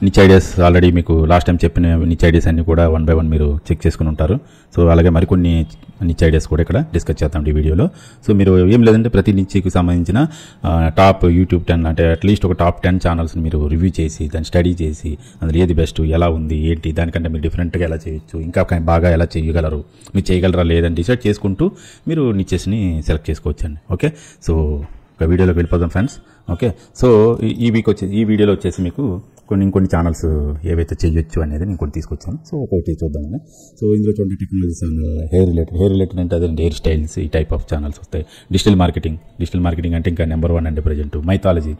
Niche ideas already మీకు last time చెప్పిన niche ideas అన్ని కూడా 1 by 1 మీరు చెక్ చేసుకుని ఉంటారు. సో అలాగే మరికొన్ని నిచ్ ఐడియాస్ కూడా ఇక్కడ డిస్కస్ చేద్దాం ఈ వీడియోలో. సో మీరు ఏం లేదంటే ప్రతి నిచ్కి సంబంధించిన టాప్ యూట్యూబ్ 10 అంటే అట్లీస్ట్ ఒక టాప్ 10 ఛానల్స్ని మీరు రివ్యూ చేసి దాన్ని స్టడీ చేసి అందులో ఏది బెస్ట్, ఎలా ఉంది, ఏంటి, దానికంటే మీరు డిఫరెంట్గా ఎలా చేయొచ్చు, ఇంకా బాగా ఎలా చేయగలరు, మీరు చేయగలరా లేదని డిసైడ్ చేసుకుంటూ మీరు నిచ్చెస్ని సెలెక్ట్ చేసుకోవచ్చండి. ఓకే, సో ఒక వీడియోలోకి వెళ్ళిపోదాం ఫ్రెండ్స్. ఓకే, సో ఈ వీడియోలో వచ్చేసి మీకు ఇంకొన్ని ఛానల్స్ ఏవైతే చేయొచ్చు అనేది నేను కొన్ని తీసుకొచ్చాను. సో ఒకటి చూద్దామని. సో ఇందులో చూడండి, టెక్నాలజీ ఛానల్, హెయిర్ రిలేటెడ్ అంటే అదే హెయిర్ స్టైల్స్, ఈ టైప్ ఆఫ్ ఛానల్స్ వస్తాయి. డిజిటల్ మార్కెటింగ్ అంటే ఇంకా నెంబర్ 1 అండి ప్రజెంట్. మైథాలజీ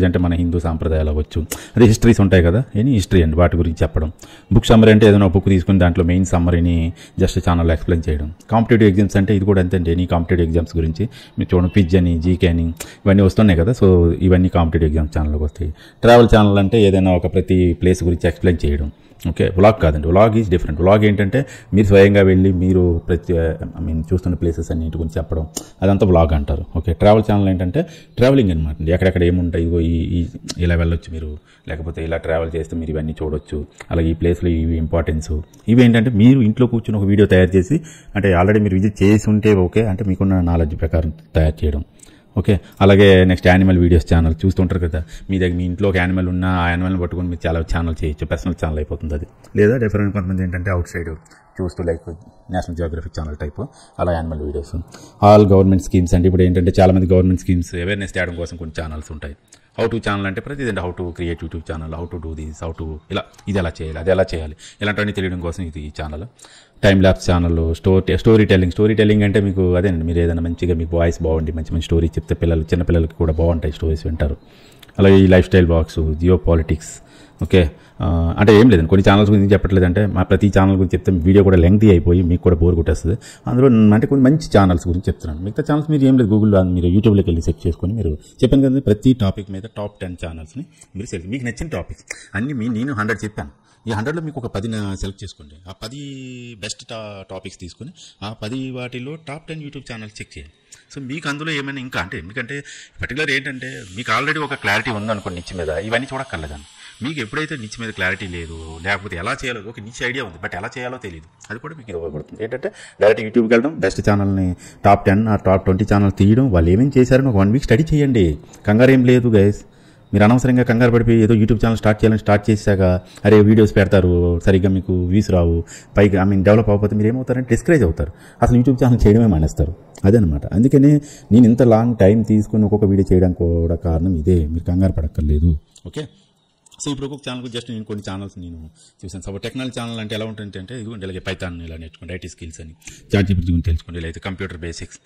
అంటే మన హిందూ సాంప్రదాయాలు అవ్వచ్చు, అదే హిస్టరీస్ ఉంటాయి కదా, హిస్టరీ అండి, వాటి గురించి చెప్పడం. బుక్ సమ్మరీ అంటే ఏదైనా బుక్ తీసుకుని దాంట్లో మెయిన్ సమ్మరీని జస్ట్ ఛానల్లో ఎక్స్ప్లెయిన్ చేయడం. కాంపిటేటివ్ ఎగ్జామ్స్ అంటే ఇది కూడా అంతే అండి, ఎనీ కాంపిటేటివ్ ఎగ్జామ్స్ గురించి మీరు చూడండి, క్విజ్ అని, జీకే అని ఇవన్నీ వస్తున్నాయి కదా. సో ఇవన్నీ కాంపిటేటివ్ ఎగ్జామ్స్ ఛానల్లోకి వస్తాయి. ట్రావెల్ ఛానల్ అంటే ఏదైనా ఒక ప్రతి ప్లేస్ గురించి ఎక్స్ప్లెయిన్ చేయడం. ఓకే, వ్లాగ్ కాదండి, వ్లాగ్ ఈజ్ డిఫరెంట్. వ్లాగ్ ఏంటంటే మీరు స్వయంగా వెళ్ళి మీరు చూస్తున్న ప్లేసెస్ అన్నింటి గురించి చెప్పడం, అదంతా వ్లాగ్ అంటారు. ఓకే, ట్రావెల్ ఛానల్ ఏంటంటే ట్రావెలింగ్ అనమాట. ఎక్కడెక్కడ ఏముంటాయి, ఇలా వెళ్ళొచ్చు మీరు, లేకపోతే ఇలా ట్రావెల్ చేస్తే మీరు ఇవన్నీ చూడొచ్చు, అలాగే ఈ ప్లేస్లో ఇవి ఇంపార్టెన్స్. ఇవి ఏంటంటే మీరు ఇంట్లో కూర్చొని ఒక వీడియో తయారు చేసి, అంటే ఆల్రెడీ మీరు విజిట్ చేసి ఉంటే ఓకే, అంటే మీకున్న నాలెడ్జ్ ప్రకారం తయారు చేయడం. ఓకే, అలాగే నెక్స్ట్ యానిమల్ వీడియోస్ ఛానల్ చూస్తుంటారు కదా, మీ ఇంట్లో ఒక యానిమల్ ఉన్న ఆ యానిమల్ని పట్టుకొని మీరు చాలా ఛానల్ చేయొచ్చు, పర్సనల్ ఛానల్ అయిపోతుంది అది. లేదా డిఫరెంట్ కొంతమంది ఏంటంటే అవుట్ సైడ్ చూస్తూ like National Geographic channel type అలా animal videos. All government schemes అంటే ఇప్పుడు ఏంటంటే చాలామంది గవర్నమెంట్ స్కీమ్స్ అవేర్నెస్ చేయడం కోసం కొన్ని ఛానల్స్ ఉంటాయి. హౌ టు ఛానల్ అంటే ప్రతిదండి, how to create YouTube channel, how to do this, how to ఇది ఎలా చేయాలి, అది ఎలా చేయాలి, ఇలాంటివన్నీ తెలియడం కోసం ఇది ఈ channel. Time lapse channel, storytelling అంటే మీకు అదేనండి, మీరు ఏదైనా మంచిగా మీకు వాయిస్ బాగుండి మంచి స్టోరీ చెప్తే చిన్నపిల్లలకి కూడా బాగుంటాయి, స్టోరీస్ వింటారు. అలాగే ఈ lifestyle blogs, geopolitics. Okay, అంటే ఏం లేదండి, కొన్ని ఛానల్స్ గురించి చెప్పట్లేదంటే మా ప్రతి ఛానల్ గురించి చెప్తే వీడియో కూడా లెంగ్తీ అయిపోయి మీకు కూడా బోర్ కొట్టేస్తుంది. అందులో అంటే కొన్ని మంచి ఛానల్స్ గురించి చెప్తున్నాను. మిగతా ఛానల్స్ మీరు ఏం లేదు, గూగుల్లో మీరు యూట్యూబ్లోకి వెళ్ళి సెర్చ్ చేసుకొని మీరు చెప్పాను కదా, ప్రతి టాపిక్ మీద టాప్ 10 ఛానల్స్ని మీరు సెలెక్ట్, మీకు నచ్చిన టాపిక్స్ అన్ని నేను 100 చెప్పాను. ఈ 100లో మీకు ఒక 10 సెలెక్ట్ చేసుకోండి. ఆ 10 బెస్ట్ టాపిక్స్ తీసుకుని ఆ 10 వాటిలో టాప్ 10 యూట్యూబ్ ఛానల్స్ చెక్ చేయండి. సో మీకు అందులో ఏమైనా ఇంకా అంటే ఎందుకంటే పర్టికులర్ ఏంటంటే మీకు ఆల్రెడీ ఒక క్లారిటీ ఉందనుకోండి నిచ్ మీద, ఇవన్నీ చూడక్కర్లేదండి. మీకు ఎప్పుడైతే నిచ్ మీద క్లారిటీ లేదు, లేకపోతే ఎలా చేయాలో ఒక నిచ్ ఐడియా ఉంది బట్ ఎలా చేయాలో తెలియదు, అది కూడా మీకు ఉపయోగపడుతుంది. ఏంటంటే డైరెక్ట్ యూట్యూబ్కి వెళ్ళడం, బెస్ట్ ఛానల్ని టాప్ 10 ఆ టాప్ 20 ఛానల్ తీయడం, వాళ్ళు ఏమేమి చేశారని ఒక 1 వీక్ స్టడీ చేయండి. కంగారు ఏం లేదు గైస్. మీరు అనవసరంగా కంగారు పడిపోయి ఏదో యూట్యూబ్ ఛానల్ స్టార్ట్ చేశాక అరే వీడియోస్ పెడతారు, సరిగ్గా మీకు వ్యూస్ రావు, పైకి డెవలప్ అవ్వకపోతే మీరు ఏమవుతారంటే డిస్కరేజ్ అవుతారు, అసలు యూట్యూబ్ ఛానల్ చేయడమే మానేస్తారు. అదనమాట. అందుకనే నేను ఇంత లాంగ్ టైం తీసుకుని ఒక్కొక్క వీడియో చేయడానికి కూడా కారణం ఇదే, మీరు కంగారు పడక్కర్లేదు. ఓకే, సో ఇప్పుడు ఒక్కొక్క ఛానల్ జస్ట్ నేను కొన్ని ఛానల్స్ నేను చూసాను. సో టెక్నాలజీ ఛానల్ అంటే ఎలా ఉంటుంది, ఇదిగోండి ఇలాగే పైథాన్ ఇలా నేర్చుకోండి, ఐటీ స్కిల్స్ అని, చాట్‌జీపీటీ గురించి తెలుసుకోండి, లేదా కంప్యూటర్ బేసిక్స్.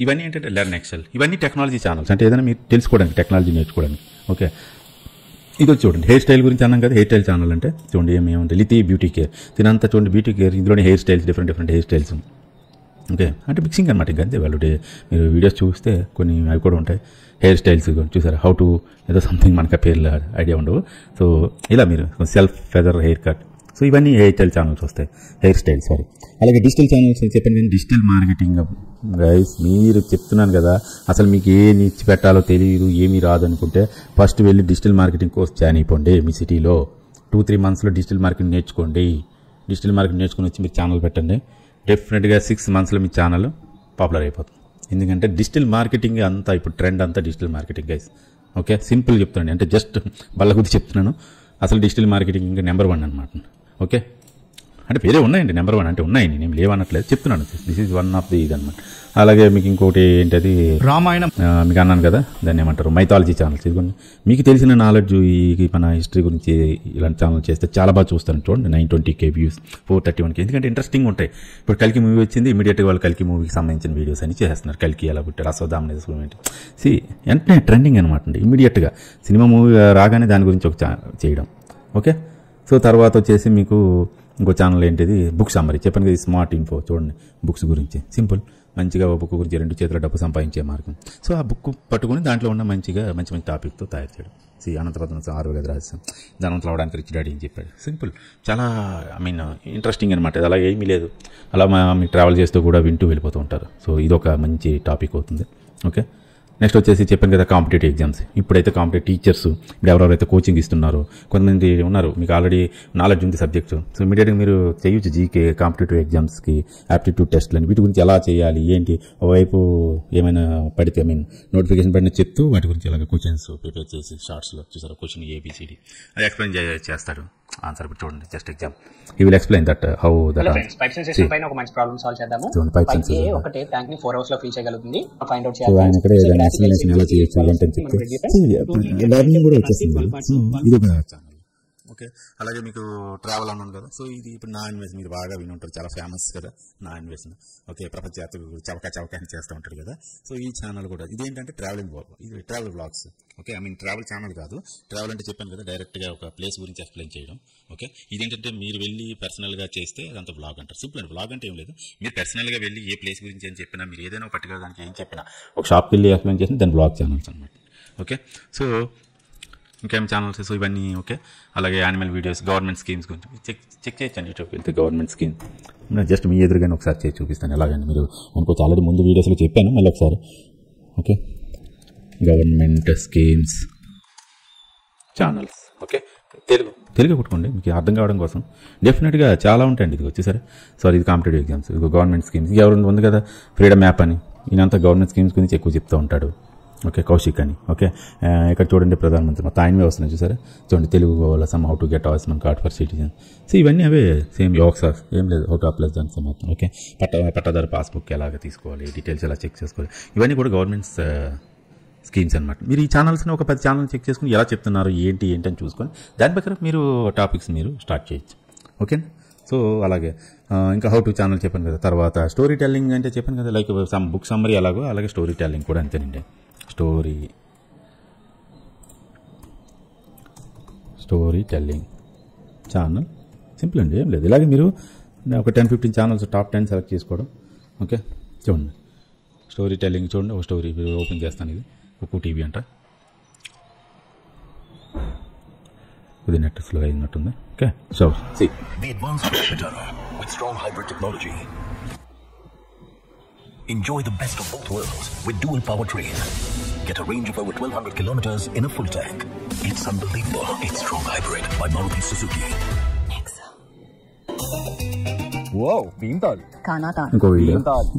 ఇవన్నీ ఏంటంటే లెర్న్ ఎక్సెల్, ఇవన్నీ టెక్నాలజీ ఛానల్స్, అంటే ఏదైనా మీరు తెలుసుకోవడానికి, టెక్నాలజీ నేర్చుకోవడానికి. ఓకే, ఇది చూడండి హెయిర్ స్టైల్ గురించి అన్నాం కదా, హెయిర్ స్టైల్ ఛానల్ అంటే చూడండి ఏమేముంటాయి, లితి బ్యూటీ కేర్, దీనంతా చూడండి బ్యూటీ కేర్, ఇందులోనే hair styles, different hair styles. Okay, అంటే మిక్సింగ్ అనమాట. ఇంకా అంతే, వాళ్ళు మీరు వీడియోస్ చూస్తే కొన్ని అవి కూడా ఉంటాయి, హెయిర్ స్టైల్స్ చూసారా, హౌ టు ఏదో సంథింగ్ మనకు పేర్లు ఐడియా ఉండవు. సో ఇలా మీరు self feather hair cut, so ఇవన్నీ హెయిర్ స్టైల్ ఛానల్స్ వస్తాయి, హెయిర్ స్టైల్ సారీ. అలాగే డిజిటల్ ఛానల్స్ చెప్పండి, నేను డిజిటల్ మార్కెటింగ్ గైస్, మీరు చెప్తున్నాను కదా, అసలు మీకు ఏ నిచ్చి పెట్టాలో తెలియదు, ఏమీ రాదు అనుకుంటే ఫస్ట్ వెళ్ళి డిజిటల్ మార్కెటింగ్ కోర్స్ జాయిన్ అయిపోండి. మీ సిటీలో 2-3 మంత్స్లో డిజిటల్ మార్కెటింగ్ నేర్చుకోండి. డిజిటల్ మార్కెటింగ్ నేర్చుకుని వచ్చి మీరు ఛానల్ పెట్టండి, డెఫినెట్గా 6 మంత్స్లో మీ ఛానల్ పాపులర్ అయిపోతుంది. ఎందుకంటే డిజిటల్ మార్కెటింగ్ అంతా ఇప్పుడు ట్రెండ్ అంతా digital marketing guys. Okay, simple చెప్తున్నాను, అంటే జస్ట్ బల్లగుద్ది చెప్తున్నాను. అసలు డిజిటల్ మార్కెటింగ్ ఇంకా నెంబర్ 1 అనమాట. ఓకే, అంటే వేరే ఉన్నాయండి, నెంబర్ 1 అంటే ఉన్నాయండి, నేను లేవనట్లేదు, చెప్తున్నాను. This is one of the ఇదనమాట. అలాగే మీకు ఇంకోటి ఏంటది, రామాయణం మీకు అన్నాను కదా, దాన్ని ఏమంటారు, మైథాలజీ ఛానల్స్. ఇదిగోండి మీకు తెలిసిన నాలెడ్జ్ ఈ మన హిస్టరీ గురించి ఇలాంటి ఛానల్ చేస్తే చాలా బాగా చూస్తాను. చూడండి 920K వ్యూస్, 431K, ఎందుకంటే ఇంట్రెస్టింగ్ ఉంటాయి. ఇప్పుడు కల్కి మూవీ వచ్చింది, ఇమీడియట్గా వాళ్ళు కల్కి మూవీకి సంబంధించిన వీడియోస్ అని చేస్తున్నారు. కల్కి ఎలా పుట్టారు, అశ్వత్థామ వెంటనే ట్రెండింగ్ అనమాట అండి. ఇమీడియట్గా సినిమా మూవీ రాగానే దాని గురించి ఒక చేయడం. ఓకే, సో తర్వాత వచ్చేసి మీకు ఇంకో ఛానల్ ఏంటిది, బుక్ సమ్మరీ. చెప్పండి కదా, స్మార్ట్ ఇన్ఫో. చూడండి బుక్స్ గురించి సింపుల్, మంచిగా బుక్ గురించి 2 చేతుల డబ్బు సంపాదించే మార్గం. సో ఆ బుక్ పట్టుకుని దాంట్లో ఉన్న మంచి టాపిక్తో తయారు చేయడం. అనంతపద్మనాభ 6 గది రహస్యం, ధనవంతులు అవడానికి రిచ్ డాడీ అని చెప్పాడు. సింపుల్, చాలా ఇంట్రెస్టింగ్ అనమాట. అలా ఏమీ లేదు, అలా మీరు ట్రావెల్ చేస్తూ కూడా వింటూ వెళ్ళిపోతూ ఉంటారు. సో ఇదొక మంచి టాపిక్ అవుతుంది. ఓకే, నెక్స్ట్ వచ్చేసి చెప్పాను కదా కాంపిటేటివ్ ఎగ్జామ్స్. ఇప్పుడైతే కాంపిటేటివ్ టీచర్స్ ఇప్పుడు ఎవరెవరైతే కోచింగ్ ఇస్తున్నారో కొంతమంది ఉన్నారు, మీకు ఆల్రెడీ నాలెడ్జ్ ఉంది సబ్జెక్టు. సో ఇమీడియట్గా మీరు చేయొచ్చు జీకే, కాంపిటేటివ్ ఎగ్జామ్స్కి యాప్టిట్యూడ్ టెస్ట్లు అని, వీటి గురించి ఎలా చేయాలి ఏంటి, ఓవైపు ఏమైనా పడితే నోటిఫికేషన్ పడిన చెప్తూ వాటి గురించి ఇలాగ క్వశ్చన్స్ ప్రిపేర్ చేసి షార్ట్స్లో చూసారు క్వశ్చన్ ABCD అది ఎక్స్ప్లెయిన్ చేస్తాడు. ఆన్సర్ ఇప్పుడు చూడండి, just exam he will explain that how that pipes and system పైన ఒక మంచి ప్రాబ్లమ్ సాల్వ్ చేద్దాము. ఒకటే ట్యాంక్ ని 4 అవర్స్ లో ఫిల్ చేయగలుగుతుంది. ఫైండ్ అవుట్ చేయాలి. ఆయన ఇక్కడ ఏదైనా ఎక్స్ప్లెనేషన్ ఎలా చేయొచ్చు అంటే లెర్నింగ్ కూడా వచ్చేసింది. సో ఇది ఒక ఛానల్. ఓకే, అలాగే మీకు ట్రావెల్ అన్నాను కదా. సో ఇది ఇప్పుడు నా ఇన్వెస్ట్ మీరు బాగా విని ఉంటారు, చాలా ఫేమస్ కదా నా ఇన్వెస్ట్. ఓకే, ప్రపంచవ్యాప్తంగా చవక అని చేస్తూ ఉంటాడు కదా. సో ఈ ఛానల్ కూడా ఇదేంటంటే ట్రావెలింగ్ బ్లాగ్, ఇది travel blogs. Okay, travel channel కాదు. ట్రావెల్ అంటే చెప్పాను కదా, డైరెక్ట్గా ఒక ప్లేస్ గురించి ఎక్స్ప్లెయిన్ చేయడం. ఓకే, ఇదేంటంటే మీరు వెళ్ళి పర్సనల్గా చేస్తే అదంతా బ్లాగ్ అంటారు. సింపుల్ అండి, బ్లాగ్ అంటే ఏం లేదు. మీరు పర్సనల్గా వెళ్ళి ఏ ప్లేస్ గురించి ఏం చెప్పినా, మీరు ఏదైనా పర్టికులర్ దానికి ఏం చెప్పినా ఒక షాప్కి వెళ్ళి ఎక్స్ప్లెయిన్ చేసిన దాని బ్లాగ్ ఛానల్స్ అనమాట. ఓకే, సో ఇంకేం ఛానల్స్. సో ఇవన్నీ ఓకే. అలాగే యానిమల్ వీడియోస్, గవర్నమెంట్ స్కీమ్స్ గురించి చెక్ చేయొచ్చండి. యూట్యూబ్కి వెళ్తే గవర్నమెంట్ స్కీమ్ జస్ట్ మీ ఎదురుగానే ఒకసారి చేసి చూపిస్తాను. ఎలాగండి మీరు అనుకోవచ్చు, ఆల్రెడీ ముందు వీడియోస్లో చెప్పాను, మళ్ళీ ఒకసారి. Okay, government schemes channels. Okay, Telugu కొట్టుకోండి మీకు అర్థం కావడం కోసం. డెఫినెట్గా చాలా ఉంటాయండి. ఇది వచ్చేసరి సారీ, ఇది కాంపిటేటివ్ ఎగ్జామ్స్, ఇది గవర్నమెంట్ స్కీమ్స్. ఎవరు ఉంది కదా ఫ్రీడమ్ యాప్ అని, ఈయనంతా గవర్నమెంట్ స్కీమ్స్ గురించి ఎక్కువ చెప్తూ ఉంటాడు. ఓకే, కౌశిక్ అని. ఓకే, ఇక్కడ చూడండి ప్రధానమంత్రి మొత్తం ఆయనవే వస్తున్నాయి చూసారా. చూడండి, తెలుగు వాళ్ళ some how to get Ayushman card for citizen. So ఇవన్నీ అవే సేమ్ యోక్స్ ఏం లేదు, హౌ టు అప్లై దానికి మొత్తం. ఓకే, పట్టాదారు పాస్బుక్ ఎలాగ తీసుకోవాలి, డీటెయిల్స్ ఎలా చెక్ చేసుకోవాలి, ఇవన్నీ కూడా గవర్నమెంట్స్ స్కీమ్స్ అనమాట. మీరు ఈ ఛానల్స్ని ఒక 10 ఛానల్ చెక్ చేసుకుని ఎలా చెప్తున్నారు ఏంటి అని చూసుకొని దాని ప్రకారం మీరు టాపిక్స్ మీరు స్టార్ట్ చేయొచ్చు. ఓకే, సో అలాగే ఇంకా హౌ టు ఛానల్ చెప్పాను కదా. తర్వాత స్టోరీ టెల్లింగ్ అంటే చెప్పాను కదా, లైక్ సమ్ బుక్ సమ్మరీ అలాగో, అలాగే స్టోరీ టెల్లింగ్ కూడా అంతేనండి. స్టోరీ టెల్లింగ్ ఛానల్ సింపుల్ అండి, ఏం లేదు. ఇలాగే మీరు ఒక 10-15 ఛానల్స్ టాప్ 10 సెలెక్ట్ చేసుకోవడం. ఓకే, చూడండి స్టోరీ టెల్లింగ్ చూడండి. ఒక స్టోరీ ఓపెన్ చేస్తాను, ఇది కుక్కు టీవీ అంట. ఇది నెట్ స్లో అయినట్టుంది. Okay, so enjoy the best of both worlds with dual powertrain. Get a range of over 1200 kilometers in a full tank. It's unbelievable. It's strong hybrid by Maruti Suzuki. Nexa. Wow, Beantal. Kanata. ఇంకో video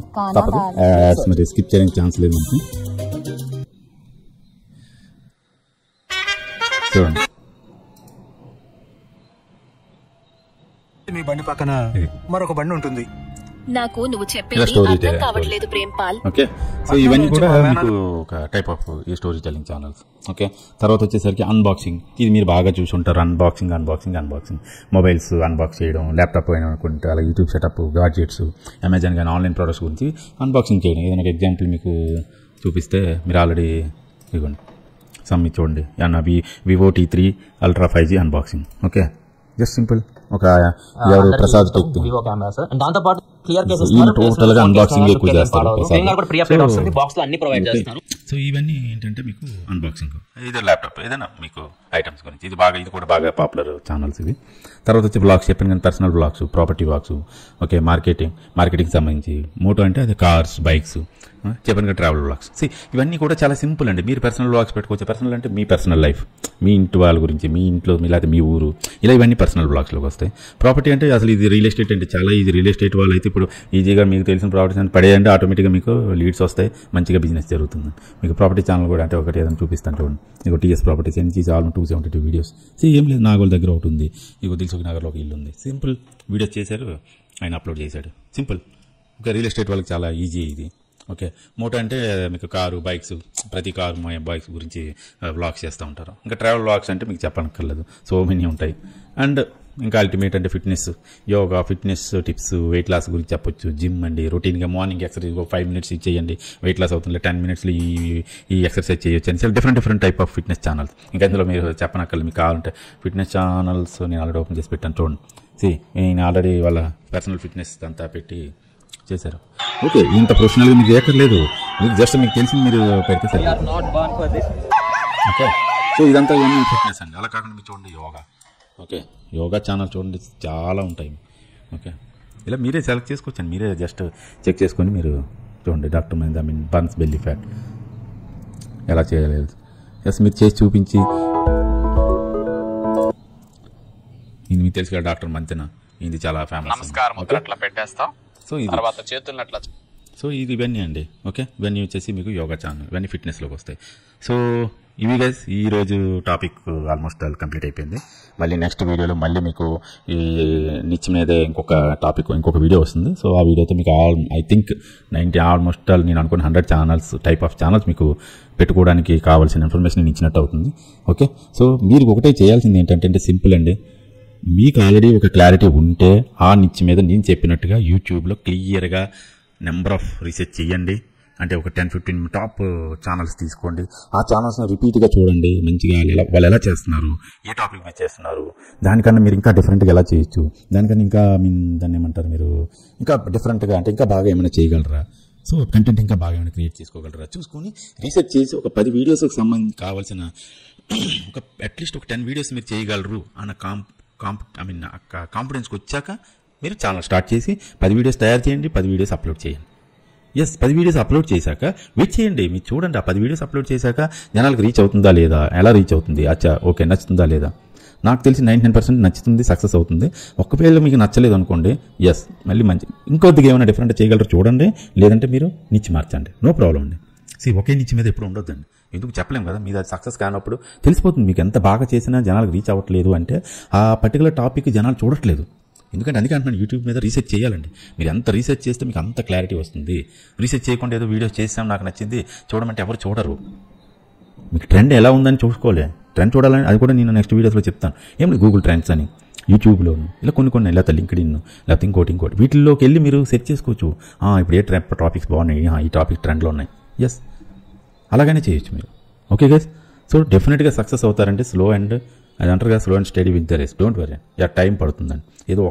తప్పదు, ads మరి skip చేయడానికి chance లేదు మనకి. చూడండి, మీ బండి పక్కన మరొక బండి ఉంటుంది. నాకు నువ్వు చెప్పింది అర్థం కావట్లేదు ప్రేమ్పాల్. ఓకే, సో ఇవన్నీ కూడా మీకు ఒక టైప్ ఆఫ్ ఈ స్టోరీ టెల్లింగ్ ఛానల్స్. ఓకే, తర్వాత వచ్చేసరికి అన్బాక్సింగ్. ఇది మీరు బాగా చూసి ఉంటారు, అన్బాక్సింగ్ మొబైల్స్ అన్బాక్స్ చేయడం, ల్యాప్టాప్ అయినా అనుకుంటే అలాగే యూట్యూబ్ సెటప్, గాడ్జెట్స్, అమెజాన్ కానీ ఆన్లైన్ ప్రొడక్ట్స్ గురించి అన్బాక్సింగ్ చేయడం. ఏదైనా ఎగ్జాంపుల్ మీకు చూపిస్తే మీరు ఆల్రెడీ ఇవ్వండి సమ్మి చూడండి, అన్న Vivo T3 Ultra 5G unboxing. Okay, just simple. ఒక ఎవరు ప్రసాద్ వివో కెమెరాస్, దాంతో పాటు క్లియర్ కేసెస్ టోటల్ గా అన్బాక్సింగ్ ఎక్కువ చేస్తారు. సో ఇవన్నీ ఏంటంటే మీకు అన్బాక్సింగ్, ఇది ల్యాప్టాప్ ఏదైనా మీకు ఐటమ్స్ గురించి ఇది కూడా బాగా పాపులర్ ఛానల్స్ ఇవి. తర్వాత వచ్చి బ్లాగ్స్ చెప్పాను కానీ personal blogs, property blogs. Okay, marketing సంబంధించి. మోటో అంటే అది కార్స్, బైక్స్. చెప్పాను కదా ట్రావెల్ బ్లాగ్స్. ఇవన్నీ కూడా చాలా సింపుల్ అండి. మీరు పర్సనల్ బ్లాగ్స్ పెట్టుకోవచ్చు. పర్సనల్ అంటే మీ పర్సనల్ లైఫ్, మీ ఇంటి వాళ్ళ గురించి, మీ ఇంట్లో లేకపోతే మీ ఊరు, ఇలా ఇవన్నీ పర్సనల్ బ్లాగ్స్లోకి వస్తాయి. ప్రాపర్టీ అంటే అసలు ఇది రియల్ ఎస్టేట్ అంటే చాలా ఈజీ. రియల్ ఎస్టేట్ వాళ్ళు అయితే ఇప్పుడు ఈజీగా మీకు తెలిసిన ప్రాపర్టీస్ అని పడేయండి, ఆటోమేటిక్గా మీకు లీడ్స్ వస్తాయి, మంచిగా బిజినెస్ జరుగుతుంది. మీకు ప్రాపర్టీ ఛానల్ కూడా అంటే ఒకటి ఏదైనా చూపిస్తాను చూడండి. ఇక TS ప్రాపర్టీస్ ఎన్ని చేసి ఆల్మోస్ట్ 272 వీడియోస్. ఏం లేదు, నాగోల్ దగ్గర ఒకటి ఉంది, ఇక దిల్సుఖ్ నగర్లో ఒక ఇల్లు ఉంది. సింపుల్ వీడియోస్ చేశారు, ఆయన అప్లోడ్ చేశాడు. సింపుల్. ఇంకా రియల్ ఎస్టేట్ వాళ్ళకి చాలా ఈజీ ఇది. ఓకే, మోటో అంటే మీకు కారు, బైక్స్, ప్రతి కారు బైక్స్ గురించి వ్లాగ్స్ చేస్తూ ఉంటారు. ఇంకా ట్రావెల్ వ్లాగ్స్ అంటే మీకు చెప్పనక్కర్లేదు, సో మెనీ ఉంటాయి. అండ్ ఇంకా అల్టిమేట్ అంటే fitness, yoga, fitness tips, weight loss గురించి చెప్పొచ్చు. జిమ్ అండి, రొటీన్గా మార్నింగ్ ఎక్సర్సైజ్ 5 minutes చేయండి, వెయిట్ లాస్ అవుతుంది. 10 minutes ఈ ఎక్సర్సైజ్ చేయొచ్చు అని చాలా different type of fitness channels. ఇంకా ఇందులో మీరు చెప్పనక్కర్లేదు, మీకు కావాలంటే ఫిట్నెస్ ఛానల్స్ నేను ఆల్రెడీ ఓపెన్ చేసి పెట్టాను చూడండి. నేను ఆల్రెడీ వాళ్ళ పర్సనల్ ఫిట్నెస్ అంతా పెట్టి చేశారు. ఓకే, ఇంత ప్రొఫెషనల్గా మీకు చేయక్కర్లేదు, మీకు జస్ట్ మీకు తెలిసి మీరు పెడితే సరే. ఓకే, సో ఇదంతా ఏమీ ఫిట్నెస్ అండి. అలా కాకుండా మీరు చూడండి యోగా. ఓకే, యోగా ఛానల్ చూడండి, చాలా ఉంటాయి. ఓకే, ఇలా మీరే సెలెక్ట్ చేసుకోవచ్చండి, మీరే జస్ట్ చెక్ చేసుకొని మీరు చూడండి. Doctor burns belly fat. ఎలా చేయలేదు. ఎస్ మీరు చేసి చూపించి, ఇది మీకు తెలుసు కదా డాక్టర్ మంతెన, ఇది చాలా ఫేమస్. నమస్కారం అట్లా పెట్టేస్తాం. సో ఇది తర్వాత చేతులను అట్లా. సో ఇది ఇవన్నీ అండి. ఓకే, ఇవన్నీ వచ్చేసి మీకు యోగా ఛానల్, ఇవన్నీ ఫిట్నెస్లోకి వస్తాయి. సో ఇవి గైస్ ఈరోజు టాపిక్ ఆల్మోస్ట్ ఆల్ కంప్లీట్ అయిపోయింది. మళ్ళీ నెక్స్ట్ వీడియోలో మళ్ళీ మీకు ఈ నిచ్ మీదే ఇంకొక వీడియో వస్తుంది. సో ఆ వీడియోతో మీకు ఐ థింక్ 90 ఆల్మోస్ట్ ఆల్ నేను అనుకున్న 100 ఛానల్స్ టైప్ ఆఫ్ ఛానల్స్ మీకు పెట్టుకోవడానికి కావాల్సిన ఇన్ఫర్మేషన్ నేను ఇచ్చినట్టు అవుతుంది. ఓకే, సో మీరు ఒకటే చేయాల్సింది ఏంటంటే సింపుల్ అండి. మీకు ఆల్రెడీ ఒక క్లారిటీ ఉంటే ఆ నిచ్ మీద నేను చెప్పినట్టుగా యూట్యూబ్లో క్లియర్గా నెంబర్ ఆఫ్ రీసెర్చ్ చేయండి. అంటే ఒక 10-15 టాప్ ఛానల్స్ తీసుకోండి. ఆ ఛానల్స్ని రిపీట్గా చూడండి. మంచిగా వాళ్ళు ఎలా చేస్తున్నారు, ఏ టాపిక్ మీద చేస్తున్నారు, దానికన్నా మీరు ఇంకా డిఫరెంట్గా ఎలా చేయొచ్చు, దానికన్నా ఇంకా దాన్ని ఏమంటారు మీరు ఇంకా డిఫరెంట్గా అంటే ఇంకా బాగా ఏమైనా చేయగలరా, సో కంటెంట్ ఇంకా బాగా ఏమైనా క్రియేట్ చేసుకోగలరా చూసుకొని రీసెర్చ్ చేసి ఒక 10 వీడియోస్కి సంబంధించి కావాల్సిన ఒక అట్లీస్ట్ ఒక 10 వీడియోస్ మీరు చేయగలరు అన్న కాన్ఫిడెన్స్కి వచ్చాక మీరు ఛానల్ స్టార్ట్ చేసి 10 వీడియోస్ తయారు చేయండి, 10 వీడియోస్ అప్లోడ్ చేయండి. 10 వీడియోస్ అప్లోడ్ చేశాక వెయిట్ చేయండి. మీరు చూడండి, ఆ 10 వీడియోస్ అప్లోడ్ చేశాక జనాలకు రీచ్ అవుతుందా లేదా, ఎలా రీచ్ అవుతుంది, అచ్చా ఓకే నచ్చుతుందా లేదా. నాకు తెలిసి 99% నచ్చుతుంది, సక్సెస్ అవుతుంది. ఒకవేళ మీకు నచ్చలేదు అనుకోండి, మళ్ళీ మంచి ఇంకొద్దిగా ఏమైనా డిఫరెంట్ చేయగలరు చూడండి, లేదంటే మీరు నిచ్ మార్చండి, నో ప్రాబ్లం అండి. ఒకే నిచ్ మీద ఎప్పుడు ఉండొద్దండి, ఎందుకు చెప్పలేము కదా. మీరు అది సక్సెస్ కానప్పుడు తెలిసిపోతుంది. మీకు ఎంత బాగా చేసినా జనాలకు రీచ్ అవ్వట్లేదు అంటే ఆ పర్టికులర్ టాపిక్ జనాలు చూడట్లేదు. ఎందుకంటే అందుకే అంటున్నాను యూట్యూబ్ మీద రీసెర్చ్ చేయాలండి. మీరు ఎంత రీసెర్చ్ చేస్తే మీకు అంత క్లారిటీ వస్తుంది. రీసెర్చ్ చేయకుండా ఏదో వీడియోస్ చేసాం నాకు నచ్చింది చూడమంటే ఎవరు చూడరు. మీకు ట్రెండ్ ఎలా ఉందని చూసుకోలే. ట్రెండ్ చూడాలని అది కూడా నేను నెక్స్ట్ వీడియోస్లో చెప్తాను. ఏమి గూగుల్ ట్రెండ్స్ అని యూట్యూబ్లోను ఇలా కొన్ని లేకపోతే లింక్డ్ఇన్ లేకపోతే ఇంకోటి వీటిల్లోకి వెళ్ళి మీరు సెర్చ్ చేసుకోవచ్చు. ఇప్పుడు ఏ టాపిక్స్ బాగున్నాయి, ఈ టాపిక్ ట్రెండ్లో ఉన్నాయి. అలాగనే చేయొచ్చు మీరు. ఓకే గైస్, సో డెఫినెట్గా సక్సెస్ అవుతారంటే స్లో అండ్ అది అంటారు కదా, slow and study with the race. Don't worry, time పడుతుందండి. ఏదో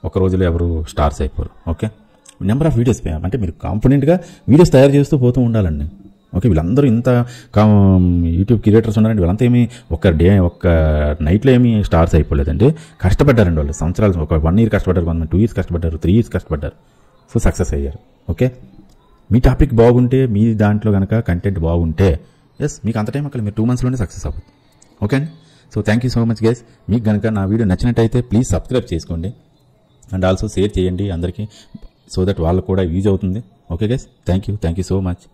ఒక రోజులో ఎవరు స్టార్స్ అయిపోరు. ఓకే, నెంబర్ ఆఫ్ వీడియోస్ అంటే మీరు కాన్ఫిడెంట్గా వీడియోస్ తయారు చేస్తూ పోతూ ఉండాలండి. ఓకే, వీళ్ళందరూ ఇంత యూట్యూబ్ క్రియేటర్స్ ఉన్నారండి, వీళ్ళంతా ఏమి ఒక్క నైట్లో ఏమి స్టార్స్ అయిపోలేదండి. కష్టపడ్డారండి వాళ్ళు, సంవత్సరాలు ఒక 1 year కష్టపడ్డారు, కొంతమంది 2 years కష్టపడ్డారు, 3 years కష్టపడ్డారు. సో సక్సెస్ అయ్యారు. ఓకే, మీ టాపిక్ బాగుంటే, మీ దాంట్లో కనుక కంటెంట్ బాగుంటే మీకు అంత టైం అక్కడ మీరు 2 monthsలోనే సక్సెస్ అవుతుంది. ఓకే అండి, so thank you so much guys. మీకు కనుక నా వీడియో నచ్చినట్టయితే ప్లీజ్ సబ్స్క్రైబ్ చేసుకోండి అండ్ ఆల్సో షేర్ చేయండి అందరికీ, సో దట్ వాళ్ళకు కూడా యూజ్ అవుతుంది. Okay guys, thank you so much.